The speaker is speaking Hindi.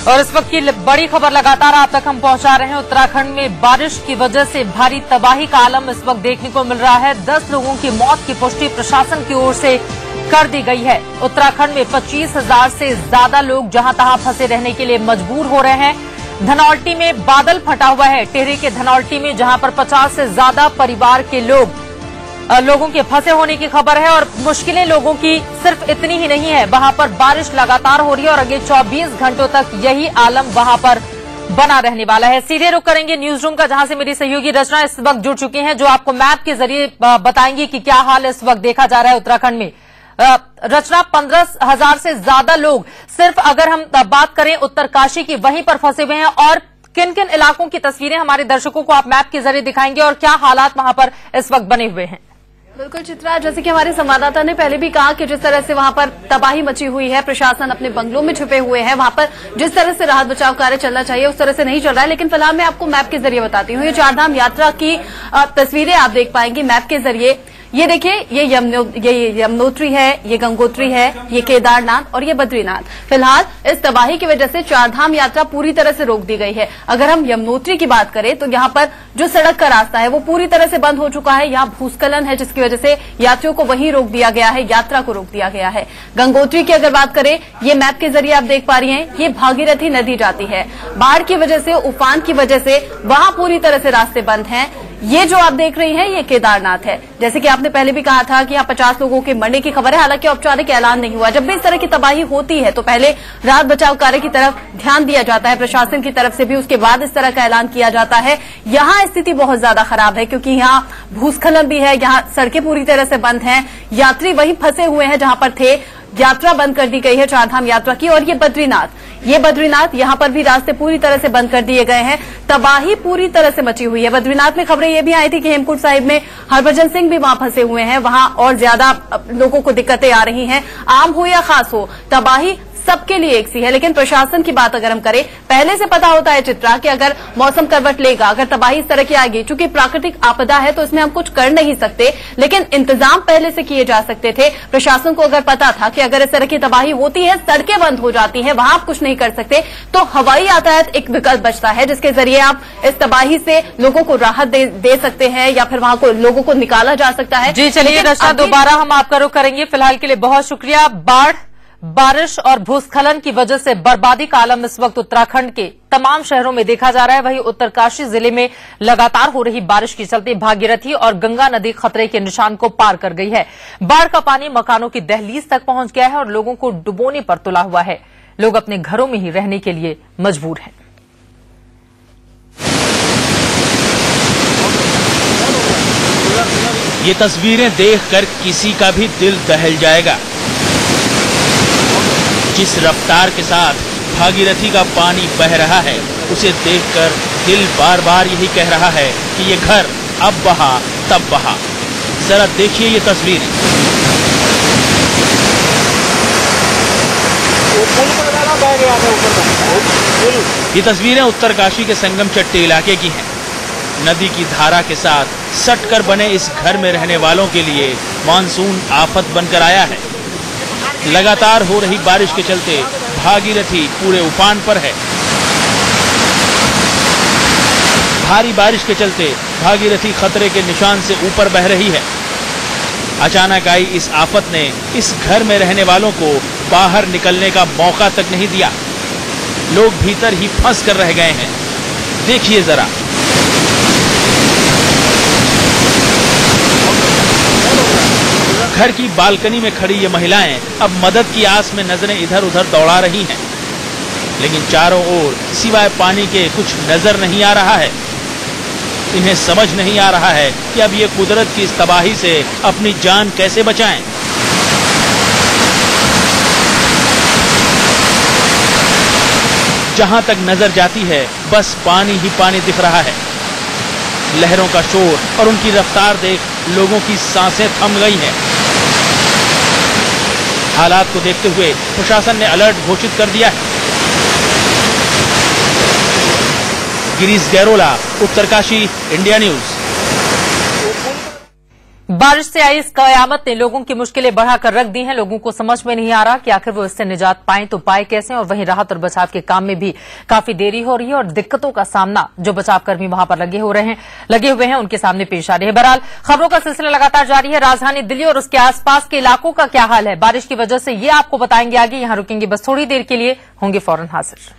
और इस वक्त की बड़ी खबर लगातार आप तक हम पहुंचा रहे हैं। उत्तराखंड में बारिश की वजह से भारी तबाही का आलम इस वक्त देखने को मिल रहा है। 10 लोगों की मौत की पुष्टि प्रशासन की ओर से कर दी गई है। उत्तराखंड में 25,000 से ज्यादा लोग जहां तहां फंसे रहने के लिए मजबूर हो रहे हैं। धनौल्टी में बादल फटा हुआ है। टिहरी के धनौल्टी में जहां पर 50 से ज्यादा परिवार के लोगों के फंसे होने की खबर है और मुश्किलें लोगों की सिर्फ इतनी ही नहीं है, वहां पर बारिश लगातार हो रही है और अगले 24 घंटों तक यही आलम वहां पर बना रहने वाला है। सीधे रुक करेंगे न्यूज रूम का, जहां से मेरी सहयोगी रचना इस वक्त जुड़ चुकी हैं, जो आपको मैप के जरिए बताएंगी कि क्या हाल इस वक्त देखा जा रहा है उत्तराखंड में। रचना, 15,000 से ज्यादा लोग सिर्फ अगर हम बात करें उत्तरकाशी की, वहीं पर फंसे हुए हैं और किन किन इलाकों की तस्वीरें हमारे दर्शकों को आप मैप के जरिए दिखाएंगे और क्या हालात वहां पर इस वक्त बने हुए हैं। बिल्कुल चित्रा, जैसे कि हमारे संवाददाता ने पहले भी कहा कि जिस तरह से वहां पर तबाही मची हुई है, प्रशासन अपने बंगलों में छुपे हुए हैं, वहां पर जिस तरह से राहत बचाव कार्य चलना चाहिए उस तरह से नहीं चल रहा है। लेकिन फिलहाल मैं आपको मैप के जरिए बताती हूँ। ये चारधाम यात्रा की तस्वीरें आप देख पाएंगे मैप के जरिए। ये देखिए, ये यमुनोत्री है, ये गंगोत्री है, ये केदारनाथ और ये बद्रीनाथ। फिलहाल इस तबाही की वजह से चारधाम यात्रा पूरी तरह से रोक दी गई है। अगर हम यमुनोत्री की बात करें तो यहाँ पर जो सड़क का रास्ता है वो पूरी तरह से बंद हो चुका है। यहाँ भूस्खलन है जिसकी वजह से यात्रियों को वहीं रोक दिया गया है, यात्रा को रोक दिया गया है। गंगोत्री की अगर बात करें, ये मैप के जरिए आप देख पा रही हैं, ये भागीरथी नदी जाती है। बाढ़ की वजह से, उफान की वजह से वहां पूरी तरह से रास्ते बंद हैं। ये जो आप देख रही हैं ये केदारनाथ है। जैसे कि आपने पहले भी कहा था कि यहाँ 50 लोगों के मरने की खबर है, हालांकि औपचारिक ऐलान नहीं हुआ। जब भी इस तरह की तबाही होती है तो पहले राहत बचाव कार्य की तरफ ध्यान दिया जाता है प्रशासन की तरफ से भी, उसके बाद इस तरह का ऐलान किया जाता है। यहाँ स्थिति बहुत ज्यादा खराब है क्योंकि यहाँ भूस्खलन भी है, यहाँ सड़कें पूरी तरह से बंद हैं, यात्री वहीं फंसे हुए हैं जहां पर थे। यात्रा बंद कर दी गई है चारधाम यात्रा की। और ये बद्रीनाथ, यहाँ पर भी रास्ते पूरी तरह से बंद कर दिए गए हैं। तबाही पूरी तरह से मची हुई है। बद्रीनाथ में खबरें ये भी आई थी कि हेमकुंड साहिब में हरभजन सिंह भी वहां फंसे हुए हैं, वहां और ज्यादा लोगों को दिक्कतें आ रही हैं। आम हो या खास हो, तबाही सबके लिए एक सी है। लेकिन प्रशासन की बात अगर हम करें, पहले से पता होता है चित्रा कि अगर मौसम करवट लेगा, अगर तबाही इस तरह की आएगी, चूंकि प्राकृतिक आपदा है तो इसमें हम कुछ कर नहीं सकते, लेकिन इंतजाम पहले से किए जा सकते थे। प्रशासन को अगर पता था कि अगर इस तरह की तबाही होती है, सड़कें बंद हो जाती हैं, वहां आप कुछ नहीं कर सकते, तो हवाई यातायात एक विकल्प बचता है जिसके जरिए आप इस तबाही से लोगों को राहत दे सकते हैं या फिर वहां को लोगों को निकाला जा सकता है। जी चलिए रचना, दोबारा हम आपका रुख करेंगे। फिलहाल के लिए बहुत शुक्रिया। बारिश और भूस्खलन की वजह से बर्बादी का आलम इस वक्त उत्तराखंड के तमाम शहरों में देखा जा रहा है। वहीं उत्तरकाशी जिले में लगातार हो रही बारिश के चलते भागीरथी और गंगा नदी खतरे के निशान को पार कर गई है। बाढ़ का पानी मकानों की दहलीज तक पहुंच गया है और लोगों को डुबोने पर तुला हुआ है। लोग अपने घरों में ही रहने के लिए मजबूर हैं। ये तस्वीरें देखकर किसी का भी दिल दहल जाएगा। जिस रफ्तार के साथ भागीरथी का पानी बह रहा है, उसे देखकर दिल बार बार यही कह रहा है कि ये घर अब बहा तब बहा। जरा देखिए ये तस्वीरें। ये तस्वीरें उत्तरकाशी के संगम चट्टी इलाके की हैं। नदी की धारा के साथ सटकर बने इस घर में रहने वालों के लिए मानसून आफत बनकर आया है। लगातार हो रही बारिश के चलते भागीरथी पूरे उफान पर है। भारी बारिश के चलते भागीरथी खतरे के निशान से ऊपर बह रही है। अचानक आई इस आफत ने इस घर में रहने वालों को बाहर निकलने का मौका तक नहीं दिया। लोग भीतर ही फंस कर रह गए हैं। देखिए जरा। घर की बालकनी में खड़ी ये महिलाएं अब मदद की आस में नजरें इधर उधर दौड़ा रही हैं, लेकिन चारों ओर सिवाय पानी के कुछ नजर नहीं आ रहा है। इन्हें समझ नहीं आ रहा है कि अब ये कुदरत की इस तबाही से अपनी जान कैसे बचाएं। जहां तक नजर जाती है बस पानी ही पानी दिख रहा है। लहरों का शोर और उनकी रफ्तार देख लोगों की सांसें थम गई हैं। हालात को देखते हुए प्रशासन ने अलर्ट घोषित कर दिया है। Girish Gairola, Uttarkashi, India news. बारिश से आई इस कयामत ने लोगों की मुश्किलें बढ़ाकर रख दी हैं। लोगों को समझ में नहीं आ रहा कि आखिर वो इससे निजात पाएं तो पाए कैसे, और वहीं राहत और बचाव के काम में भी काफी देरी हो रही है और दिक्कतों का सामना जो बचावकर्मी वहां पर लगे हुए हैं उनके सामने पेश आ रही है। बहरहाल खबरों का सिलसिला लगातार जारी है। राजधानी दिल्ली और उसके आसपास के इलाकों का क्या हाल है बारिश की वजह से, ये आपको बताएंगे आगे। यहां रुकेंगे बस थोड़ी देर के लिए, होंगे फौरन हाजिर।